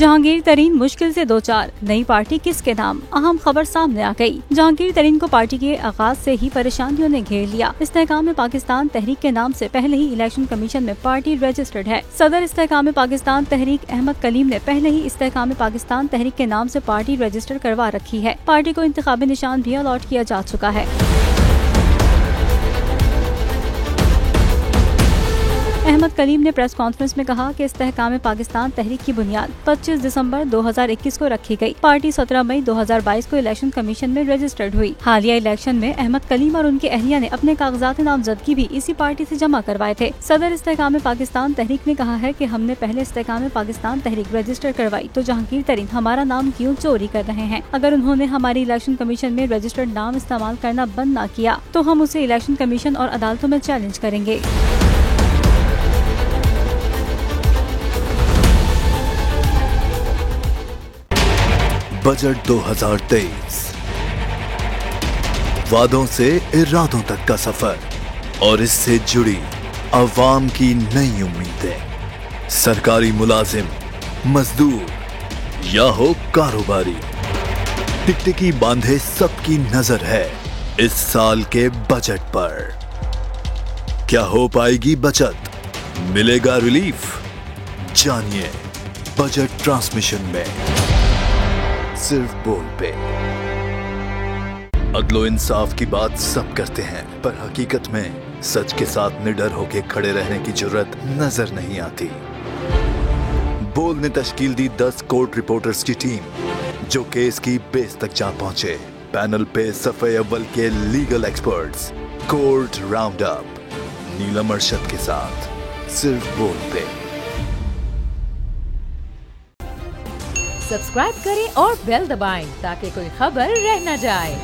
जहांगीर तरीन मुश्किल से 2-4, नई पार्टी किसके नाम, अहम खबर सामने आ गई। जहांगीर तरीन को पार्टी के आगाज से ही परेशानियों ने घेर लिया। इस्तेहकाम पाकिस्तान तहरीक के नाम से पहले ही इलेक्शन कमीशन में पार्टी रजिस्टर्ड है। सदर इस्तेहकाम पाकिस्तान तहरीक अहमद कलीम ने पहले ही इस्तेहकाम पाकिस्तान तहरीक के नाम से पार्टी रजिस्टर करवा रखी है। पार्टी को इंतखाबी निशान भी अलॉट किया जा चुका है। अहमद कलीम ने प्रेस कॉन्फ्रेंस में कहा कि इस्तेहकाम पाकिस्तान तहरीक की बुनियाद 25 दिसंबर 2021 को रखी गई। पार्टी 17 मई 2022 को इलेक्शन कमीशन में रजिस्टर्ड हुई। हालिया इलेक्शन में अहमद कलीम और उनकी अहलिया ने अपने कागजात नामजदगी भी इसी पार्टी से जमा करवाए थे। सदर इस्तेहकाम पाकिस्तान तहरीक ने कहा है कि हमने पहले इस्तेहकाम पाकिस्तान तहरीक रजिस्टर करवाई तो जहांगीर तरीन हमारा नाम क्यों चोरी कर रहे हैं। अगर उन्होंने हमारी इलेक्शन कमीशन में रजिस्टर्ड नाम इस्तेमाल करना बंद न किया तो हम उसे इलेक्शन कमीशन और अदालतों में चैलेंज करेंगे। बजट 2023 वादों से इरादों तक का सफर और इससे जुड़ी अवाम की नई उम्मीदें। सरकारी मुलाजिम, मजदूर या हो कारोबारी, टिकटिकी बांधे सबकी नजर है इस साल के बजट पर। क्या हो पाएगी बचत, मिलेगा रिलीफ? जानिए बजट ट्रांसमिशन में सिर्फ बोल पे। अदलो इंसाफ की बात सब करते हैं पर हकीकत में सच के साथ निडर होके खड़े रहने की जुर्रत नजर नहीं आती। बोल ने तश्कील दी 10 कोर्ट रिपोर्टर्स की टीम जो केस की बेस तक जा पहुंचे। पैनल पे सफे अव्वल के legal experts, court round up, Neelam Arshad के साथ सिर्फ बोल पे। सब्सक्राइब करें और बेल दबाएं ताकि कोई खबर रह न जाए।